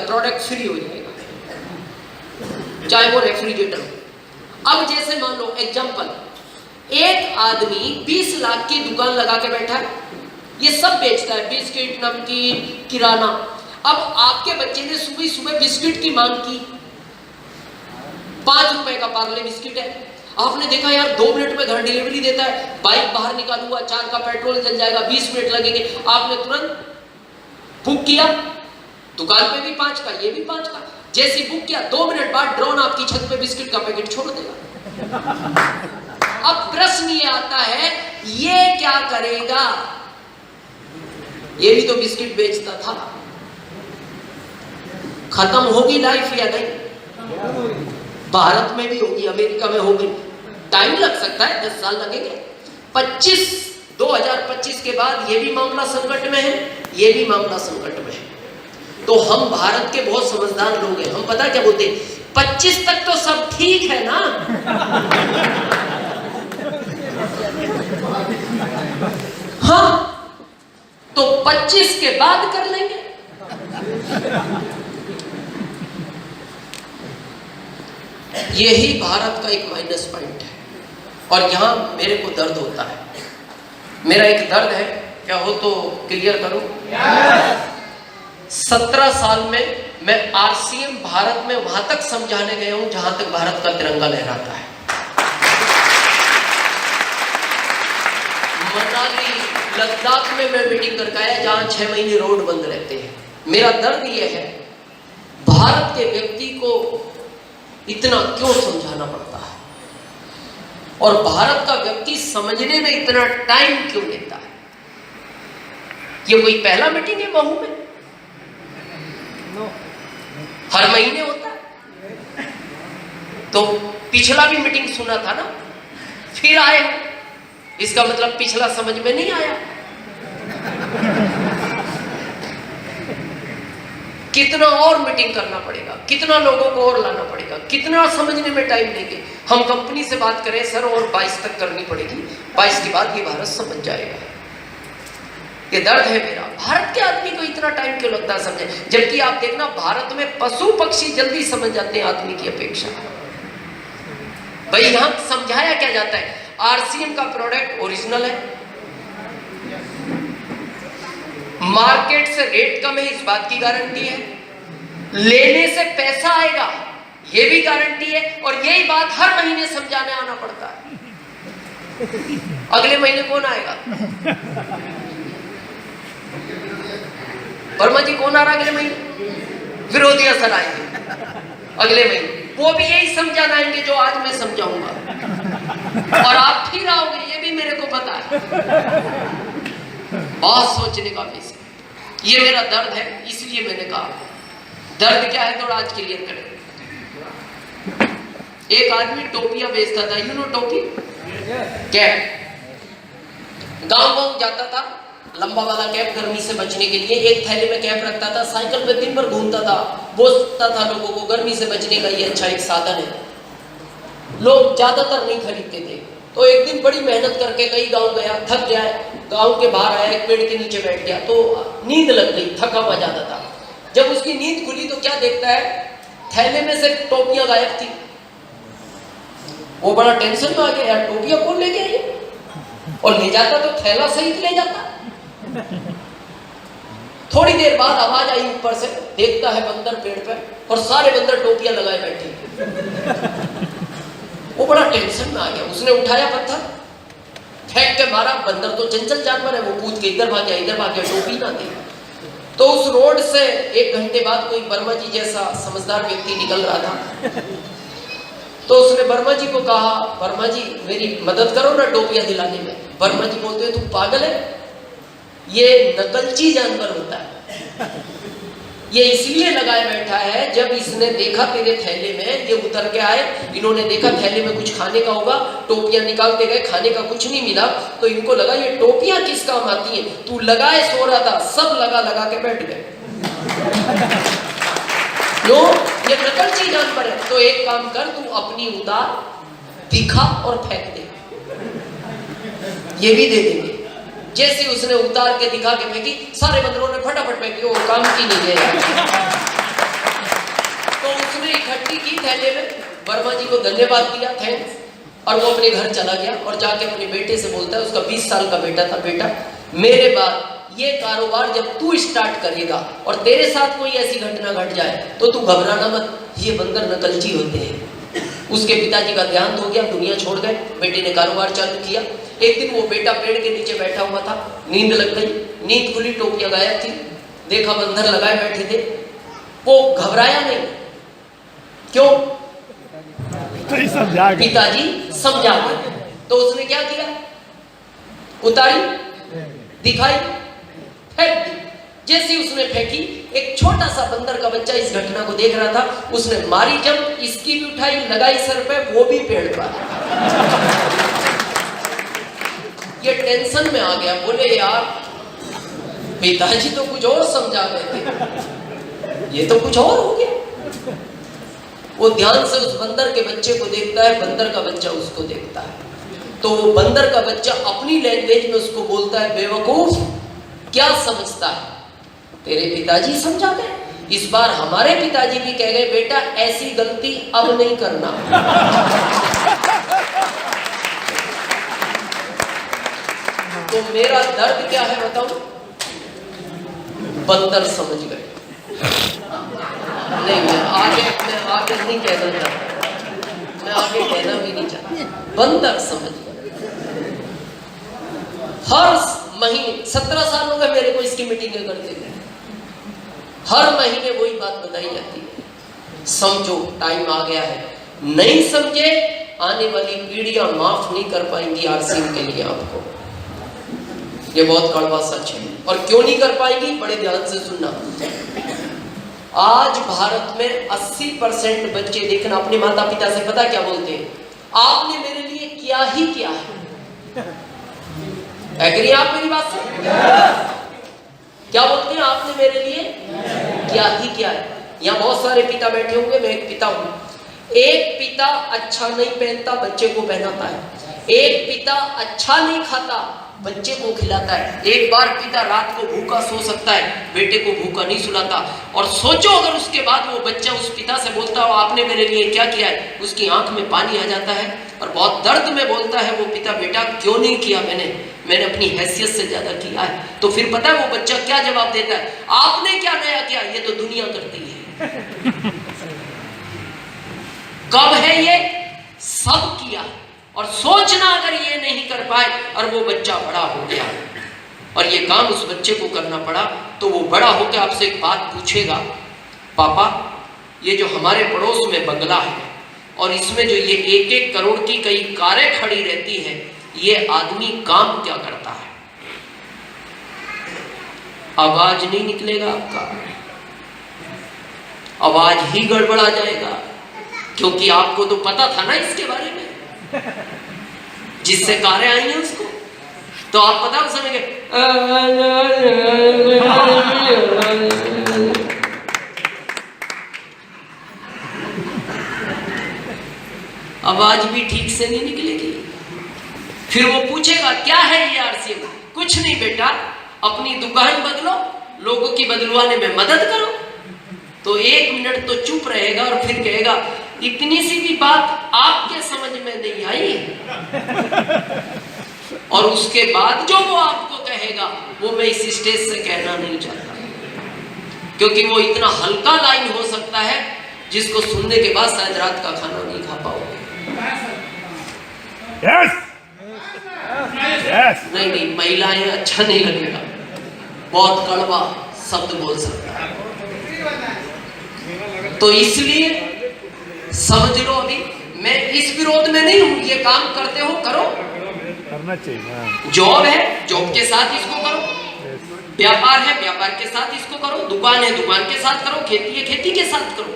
Product free हो जाएगा, चाहे वो रेफ्रिजरेटर हो। अब जैसे मान लो एग्जांपल, एक आदमी 20 लाख की दुकान लगा के बैठा है, ये सब बेचता है, बिस्किट, नमकीन, किराना। अब आपके बच्चे ने सुबह सुबह बिस्किट की मांग की, 5 रुपए का पार्ले बिस्किट है, आपने देखा यार 2 मिनट में घर डिलीवरी देता है, बाइक बाहर निकालूंगा, 4 का पेट्रोल जल जाएगा, 20 मिनट लगेंगे, आपने तुरंत बुक किया, दुकान पे भी 5 का, ये भी 5 का। जैसे बुक किया 2 मिनट बाद ड्रोन आपकी छत पे बिस्किट का पैकेट छोड़ देगा। अब प्रश्न ये आता है, ये क्या करेगा? ये भी तो बिस्किट बेचता था। खत्म होगी लाइफ या नहीं? भारत में भी होगी, अमेरिका में होगी, टाइम लग सकता है, 10 साल लगेंगे। 2025 के बाद ये भी मामला संकट में है, ये भी मामला संकट में है। तो हम भारत के बहुत समझदार लोग हैं, हम पता क्या बोलते हैं, 25 तक तो सब ठीक है ना। हाँ, तो 25 के बाद कर लेंगे। यही भारत का एक माइनस पॉइंट है, और यहां मेरे को दर्द होता है। मेरा एक दर्द है, क्या हो तो क्लियर करूं। 17 साल में मैं आरसीएम भारत में वहां तक समझाने गया हूं जहां तक भारत का तिरंगा लहराता है। मनाली, लद्दाख में मैं मीटिंग करके आया जहां 6 महीने रोड बंद रहते हैं। मेरा दर्द यह है, भारत के व्यक्ति को इतना क्यों समझाना पड़ता है, और भारत का व्यक्ति समझने में इतना टाइम क्यों लेता है? ये कोई पहला मीटिंग है महू में? हर महीने होता है। तो पिछला भी मीटिंग सुना था ना, फिर आए, इसका मतलब पिछला समझ में नहीं आया। कितना और मीटिंग करना पड़ेगा, कितना लोगों को और लाना पड़ेगा, कितना समझने में टाइम लेंगे। हम कंपनी से बात करें सर और 22 तक करनी पड़ेगी, 22 के बाद ये भारत समझ जाएगा। ये दर्द है मेरा, भारत के आदमी को इतना टाइम क्यों लगता है समझे? जबकि आप देखना भारत में पशु पक्षी जल्दी समझ जाते हैं आदमी की अपेक्षा। भाई यहां समझाया क्या जाता है, आरसीएम का प्रोडक्ट ओरिजिनल है, मार्केट से रेट कम है इस बात की गारंटी है, लेने से पैसा आएगा ये भी गारंटी है, और यही बात हर महीने समझाने आना पड़ता है। अगले महीने कौन आएगा? वर्मा जी कौन आ रहा अगले महीने? विरोधी असर आएंगे अगले महीने, वो भी यही समझाना आएंगे जो आज मैं समझाऊंगा, और आप फिर आओगे, ये भी मेरे को पता है। बहुत सोचने का विषय, ये मेरा दर्द है, इसलिए मैंने कहा दर्द क्या है थोड़ा आज क्लियर करें। एक आदमी टोपियां बेचता था, यू नो टोपी, कैप, गांव गांव जाता था, लंबा वाला कैप गर्मी से बचने के लिए, एक थैले में कैप रखता था, साइकिल पे दिन भर घूमता था, बोलता था लोगों को गर्मी से बचने का ये अच्छा एक साधन है। लोग ज्यादातर नहीं खरीदते थे, तो एक दिन बड़ी मेहनत करके कई गांव गया, थक गया, गांव के बाहर आया, एक पेड़ के नीचे बैठ गया, तो नींद लग गई, थका हुआ ज्यादा था। जब उसकी नींद खुली तो क्या देखता है, थैले में से टोपियां गायब थी। वो बड़ा टेंशन में आ गया, यार टोपियां कौन ले गया ये, और ले जाता तो थैला सहित ले जाता। थोड़ी देर बाद आवाज आई ऊपर से, देखता है बंदर पेड़ पे, और सारे बंदर टोपियां लगाए बैठे। वो बड़ा टेंशन में आ गया, उसने उठाया पत्थर, फेंक के मारा, बंदर तो चंचल जानवर है, वो कूद के इधर भाग गया, टोपी ना दे। तो उस रोड से 1 घंटे बाद कोई वर्मा जी जैसा समझदार व्यक्ति निकल रहा था, तो उसने वर्मा जी को कहा, वर्मा जी मेरी मदद करो ना टोपियां दिलाने में। वर्मा जी बोलते हैं तू पागल है, ये नकलची जानवर होता है, ये इसलिए लगाए बैठा है, जब इसने देखा तेरे थैले में, ये उतर के आए, इन्होंने देखा थैले में कुछ खाने का होगा, टोपियां निकालते गए, खाने का कुछ नहीं मिला, तो इनको लगा ये टोपियां किस काम आती हैं, तू लगाए सो रहा था, सब लगा के बैठ गए। लो ये नकलची जानवर है, तो एक काम कर, तू अपनी उतार, दिखा और फेंक दे, ये भी दे देंगे। जैसे उसने उतार के दिखा के फेंकी, सारे बंदरों ने फटाफट फेंकी, वो काम की नहीं है। थैले में, वर्मा जी को धन्यवाद दिया, थैंक्स, और वो अपने घर चला गया और जाके अपने बेटे से बोलता है, उसका 20 साल का बेटा था, बेटा मेरे बाद ये कारोबार जब तू स्टार्ट करेगा और तेरे साथ कोई ऐसी घटना घट जाए तो तू घबराना मत, ये बंदर नकलची होते हैं। उसके पिताजी का देहांत हो गया, दुनिया छोड़ गए, बेटे ने कारोबार चालू किया। एक दिन वो बेटा पेड़ के नीचे बैठा हुआ था, नींद लग गई, नींद खुली, टोपियां गायब थी, देखा बंदर लगाए बैठे थे, वो घबराया नहीं, क्यों? पिताजी समझा गए। तो उसने क्या किया, उतारी, दिखाई, फेंक दी। जैसे उसने फेंकी, एक छोटा सा बंदर का बच्चा इस घटना को देख रहा था, उसने मारी जंप, इसकी भी उठाई, लगाई सर पे, वो भी पेड़ पर। ये टेंशन में आ गया, बोले यार पिताजी तो कुछ और समझा रहे थे, ये तो कुछ और हो गया। वो ध्यान से उस बंदर के बच्चे को देखता है, बंदर का बच्चा उसको देखता है, तो वो बंदर का बच्चा अपनी लैंग्वेज में उसको बोलता है, बेवकूफ क्या समझता है, तेरे पिताजी समझा गए। इस बार हमारे पिताजी भी कह गए, बेटा ऐसी गलती अब नहीं करना। तो मेरा दर्द क्या है बताऊं, बंदर समझ गए। नहीं, मैं आगे नहीं कहना चाहता, मैं आगे कहना भी नहीं चाहता, बंदर समझ गए। हर महीने 17 साल हो गए मेरे को इसकी मीटिंगें करते हुए, हर महीने वही बात बताई जाती है, समझो टाइम आ गया है, नहीं समझे आने वाली पीढ़ियां माफ नहीं कर पाएंगी आरसीएम के लिए आपको, ये बहुत कड़वा सच है। और क्यों नहीं कर पाएंगी, बड़े ध्यान से सुनना। आज भारत में 80% बच्चे, देखना अपने माता पिता से, पता क्या बोलते हैं, आपने मेरे लिए क्या ही किया है। एग्री आप मेरी बात से? क्या बोलते हैं, आपने मेरे लिए क्या ही किया है। यहाँ बहुत सारे पिता बैठे होंगे, मैं एक पिता हूं। एक पिता अच्छा नहीं पहनता, बच्चे को पहनाता है। एक पिता अच्छा नहीं खाता, बच्चे को खिलाता है। एक बार पिता रात को भूखा सो सकता है, बेटे को भूखा नहीं सुलाता। और सोचो अगर उसके बाद वो बच्चा उस पिता से बोलता हो, आपने मेरे लिए क्या किया है, उसकी आंख में पानी आ जाता है और बहुत दर्द में बोलता है वो पिता, बेटा क्यों नहीं किया, मैंने अपनी हैसियत से ज्यादा किया है। तो फिर पता है वो बच्चा क्या जवाब देता है, आपने क्या नया किया, ये तो दुनिया करती है। कब है ये, सब किया। और सोचना अगर ये नहीं कर पाए और वो बच्चा बड़ा हो गया और ये काम उस बच्चे को करना पड़ा, तो वो बड़ा होकर आपसे एक बात पूछेगा, पापा ये जो हमारे पड़ोस में बंगला है और इसमें जो ये 1-1 करोड़ की कई कारें खड़ी रहती है, ये आदमी काम क्या करता है? आवाज नहीं निकलेगा आपका, आवाज ही गड़बड़ा जाएगा, क्योंकि आपको तो पता था ना इसके बारे में, जिससे कारें आई हैं उसको। तो आप पता उस समय आवाज भी ठीक से नहीं निकलेगी। फिर वो पूछेगा क्या है ये आरसीएम? कुछ नहीं बेटा, अपनी दुकान बदलो, लोगों की बदलवाने में मदद करो। तो 1 मिनट तो चुप रहेगा और फिर कहेगा, इतनी सी भी बात आपके समझ में नहीं आई। और उसके बाद जो वो आपको कहेगा वो मैं इस स्टेज से कहना नहीं चाहता, क्योंकि वो इतना हल्का लाइन हो सकता है जिसको सुनने के बाद शायद रात का खाना नहीं खा पाओगे। नहीं, महिलाएं अच्छा नहीं लगेगा, बहुत कड़वा शब्द बोल सकता है। तो इसलिए समझ लो, अभी मैं इस विरोध में नहीं हूं, ये काम करते हो करो, करना चाहिए। जॉब है, जॉब के साथ इसको करो, व्यापार है, व्यापार के साथ इसको करो, दुकान है, दुकान के साथ करो, खेती है, खेती के साथ करो।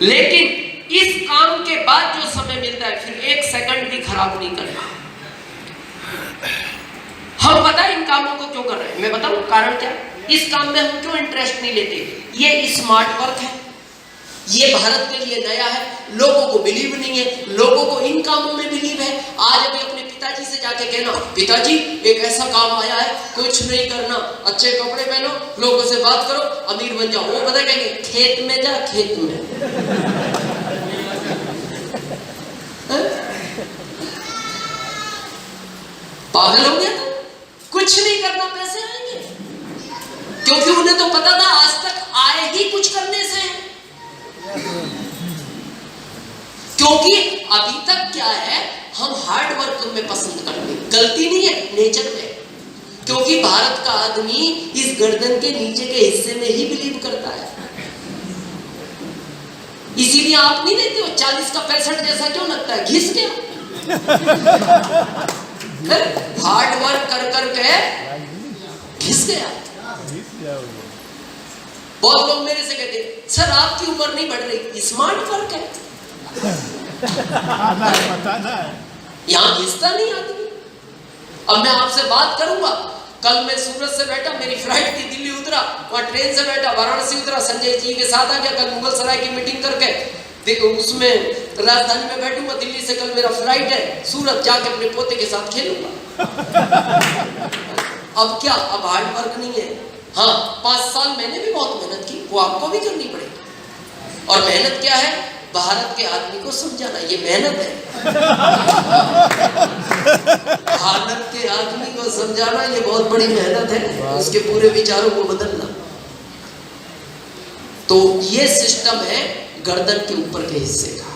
लेकिन इस काम के बाद जो समय मिलता है, फिर 1 सेकंड भी खराब नहीं करना। हम पता है इन कामों को क्यों कर रहे हैं, मैं बताऊं कारण क्या? इस काम में हम क्यों इंटरेस्ट नहीं लेते? ये स्मार्ट वर्क है, ये भारत के लिए नया है, लोगों को बिलीव नहीं है, लोगों को इन कामों में बिलीव है। आज अभी अपने पिताजी से जाके कहना, पिताजी एक ऐसा काम आया है, कुछ नहीं करना, अच्छे कपड़े पहनो, लोगों से बात करो, अमीर बन जाओ। वो पता कहेंगे, खेत में जा, खेत में। पागल हो गया तो कुछ नहीं करना, पैसे आएंगे, क्योंकि उन्हें तो पता था आज तक आए ही कुछ करने से। क्योंकि अभी तक क्या है, हम हार्ड वर्क में पसंद करते हैं, गलती नहीं है, नेचर में। क्योंकि भारत का आदमी इस गर्दन के नीचे के हिस्से में ही बिलीव करता है। इसीलिए आप नहीं देखते हो 40 का 65 जैसा क्यों लगता है, घिस गया। हार्ड वर्क कर करके घिस गया। बहुत लोग मेरे से कहते हैं सर आपकी उम्र नहीं बढ़ रही, स्मार्ट वर्क है। यहां घिसता नहीं आदमी। अब मैं आपसे बात करूंगा, कल मैं सूरत से बैठा, मेरी फ्लाइट थी, दिल्ली उतरा, वहां ट्रेन से बैठा, वाराणसी उतरा, संजय जी के साथ आ गया, कल मुगल सराय की मीटिंग करके देखो उसमें राजधानी में बैठूंगा, दिल्ली से कल मेरा फ्लाइट है, सूरत जाके अपने पोते के साथ खेलूंगा। अब क्या, अब हार्ड वर्क नहीं है। हाँ 5 साल मैंने भी बहुत मेहनत की, वो आपको भी करनी पड़ेगी। और मेहनत क्या है, भारत के आदमी को समझाना, ये मेहनत है। भारत के आदमी को समझाना ये बहुत बड़ी मेहनत है, उसके पूरे विचारों को बदलना। तो ये सिस्टम है गर्दन के ऊपर के हिस्से का,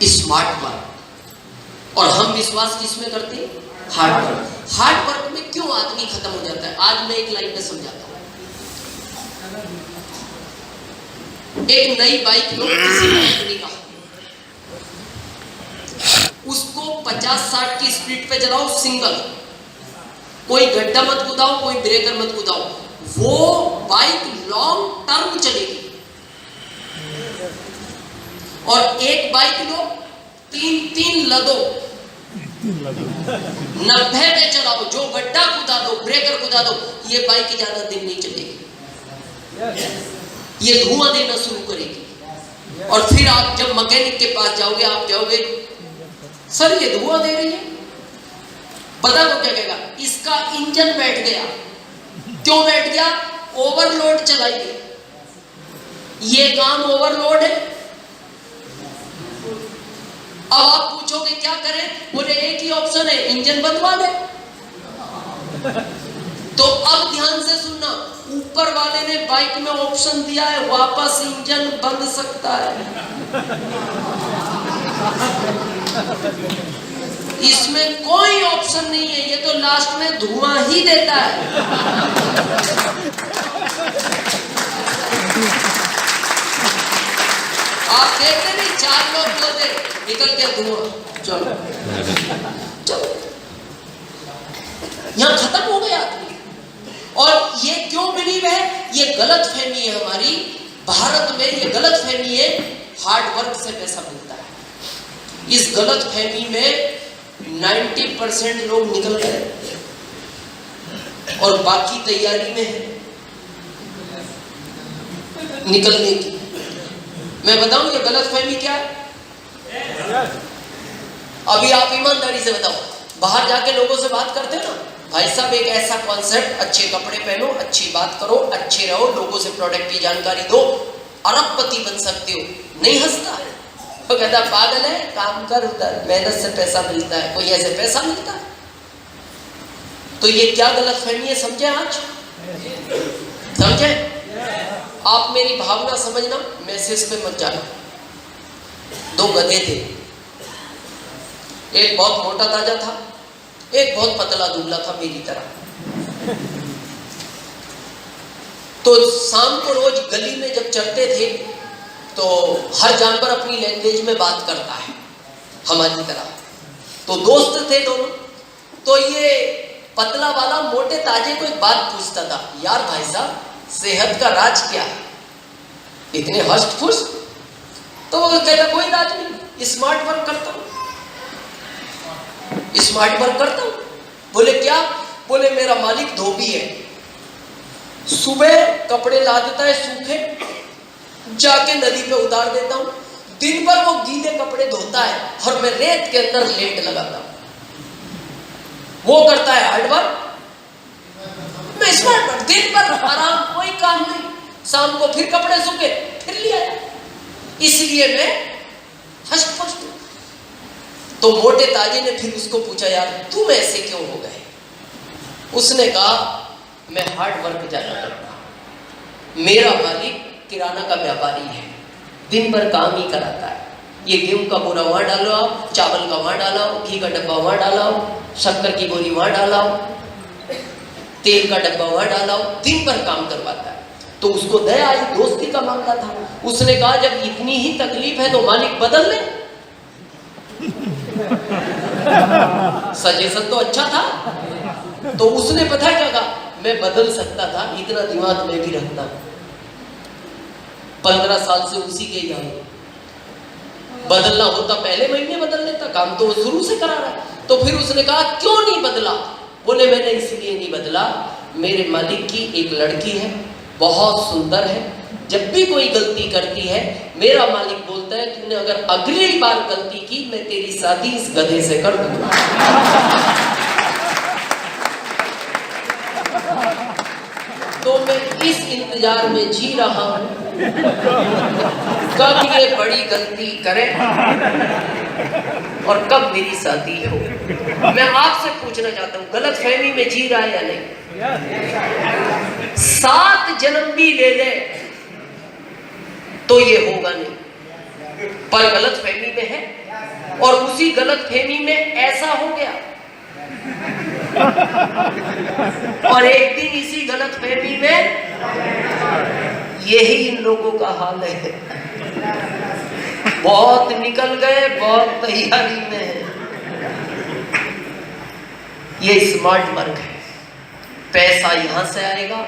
स्मार्ट वर्क। और हम विश्वास किसमें करते हैं, हार्ड वर्क। हार्ड वर्क में क्यों आदमी खत्म हो जाता है, आज मैं एक लाइन में समझाता हूं। एक नई बाइक लो किसी कंपनी का, उसको 50-60 की स्पीड पे चलाओ, सिंगल, कोई गड्ढा मत कूदाओ, कोई ब्रेकर मत कूदाओ, वो बाइक लॉन्ग टर्म चलेगी। और एक बाइक लो 3 लदो, 90 पे चलाओ, जो गड्ढा कूदा दो, ब्रेकर कूदा दो, ये बाइक ज्यादा दिन नहीं चलेगी, ये धुआं देना शुरू करेगी। और फिर आप जब मैकेनिक के पास जाओगे, आप कहोगे सर ये धुआं दे रही है, पता वो क्या कहेगा, इसका इंजन बैठ गया। क्यों बैठ गया, ओवरलोड चलाई गई, ये काम ओवरलोड है। अब आप पूछोगे क्या करें, बोले एक ही ऑप्शन है, इंजन बदलवा ले। तो अब ध्यान से सुनना, ऊपर वाले ने बाइक में ऑप्शन दिया है, वापस इंजन बन सकता है। इसमें कोई ऑप्शन नहीं है, ये तो लास्ट में धुआं ही देता है। आप देखते नहीं, 4 लोग बोलते निकल के धुआं, चलो चलो, यहां खत्म हो गया आदमी। और ये क्यों बिलीव है, ये गलत फहमी है हमारी भारत में, ये गलत फहमी है हार्ड वर्क से पैसा मिलता है। इस गलत फहमी में 90% लोग निकल गए और बाकी तैयारी में है निकलने की। मैं बताऊं ये गलत फहमी क्या है, अभी आप ईमानदारी से बताओ, बाहर जाके लोगों से बात करते हो ना, भाई साहब एक ऐसा कॉन्सेप्ट, अच्छे कपड़े पहनो, अच्छी बात करो, अच्छे रहो, लोगों से प्रोडक्ट की जानकारी दो, अरबपति बन सकते हो, नहीं हंसता है तो कहता पागल है, काम कर उधर, मेहनत से पैसा मिलता है, कोई ऐसे पैसा मिलता है। तो ये क्या गलत फहमी है, समझे, आज समझे। आप मेरी भावना समझना, मैसेज पे मत जाना। 2 गधे थे, एक बहुत मोटा ताजा था, एक बहुत पतला दुबला था मेरी तरह। तो शाम को रोज गली में जब चलते थे तो हर जानवर अपनी लैंग्वेज में बात करता है हमारी तरह। तो दोस्त थे दोनों, तो ये पतला वाला मोटे ताजे को एक बात पूछता था, यार भाई साहब सेहत का राज क्या है, इतने हष्ट पुष्ट। तो वो कहता कोई राज नहीं, स्मार्ट वर्क करता हूं, स्मार्ट वर्क करता हूं। बोले क्या, बोले मेरा मालिक धोबी है, सुबह कपड़े ला देता है सूखे, जाके नदी पे उतार देता हूं, दिन भर वो गीले कपड़े धोता है और मैं रेत के अंदर लेट लगाता हूं। वो करता है हार्ड वर्क, मैं स्मार्ट वर्क, दिन भर आराम, कोई काम नहीं, शाम को फिर कपड़े सूखे, फिर लिया। इसलिए मैं हष्ट पुष्ट। तो मोटे ताजे ने फिर उसको पूछा, यार तुम ऐसे क्यों हो गए? उसने कहा, मैं हार्ड वर्क ज्यादा करता हूं, मेरा मालिक किराना का व्यापारी है, दिन भर काम ही कराता है। ये गेहूं का बोरा वहां डालो, चावल का वहां डालाओ, घी का डब्बा वहां डालाओ, शक्कर की बोरी वहां डालाओ, तेल का डब्बा वहां डालाओ, दिन भर काम करवाता है। तो उसको दया आई, दोस्ती का मामला था। उसने कहा, जब इतनी ही तकलीफ है तो मालिक बदल ले। सजेशन तो अच्छा था। तो उसने पता है क्या कहा, मैं बदल सकता था, इतना दिमाग में भी रखता हूं, 15 साल से उसी के ही आए। बदलना होता पहले महीने बदल लेता, काम तो शुरू से करा रहा है। तो फिर उसने कहा, क्यों नहीं बदला? बोले, मैंने इसलिए नहीं बदला, मेरे मालिक की एक लड़की है, बहुत सुंदर है, जब भी कोई गलती करती है मेरा मालिक बोलता है, तूने अगर अगली बार गलती की मैं तेरी शादी इस गधे से कर दूंगा। तो मैं इस इंतजार में जी रहा हूं, कब ये बड़ी गलती करे और कब मेरी शादी हो। मैं आपसे पूछना चाहता हूं, गलत फहमी में जी रहा है या नहीं? 7 जन्म भी ले ले तो ये होगा नहीं, पर गलत फहमी में है और उसी गलत फहमी में ऐसा हो गया और एक दिन इसी गलत फहमी में यही इन लोगों का हाल है। बहुत निकल गए, बहुत तैयारी में है। ये स्मार्ट वर्क है, पैसा यहां से आएगा,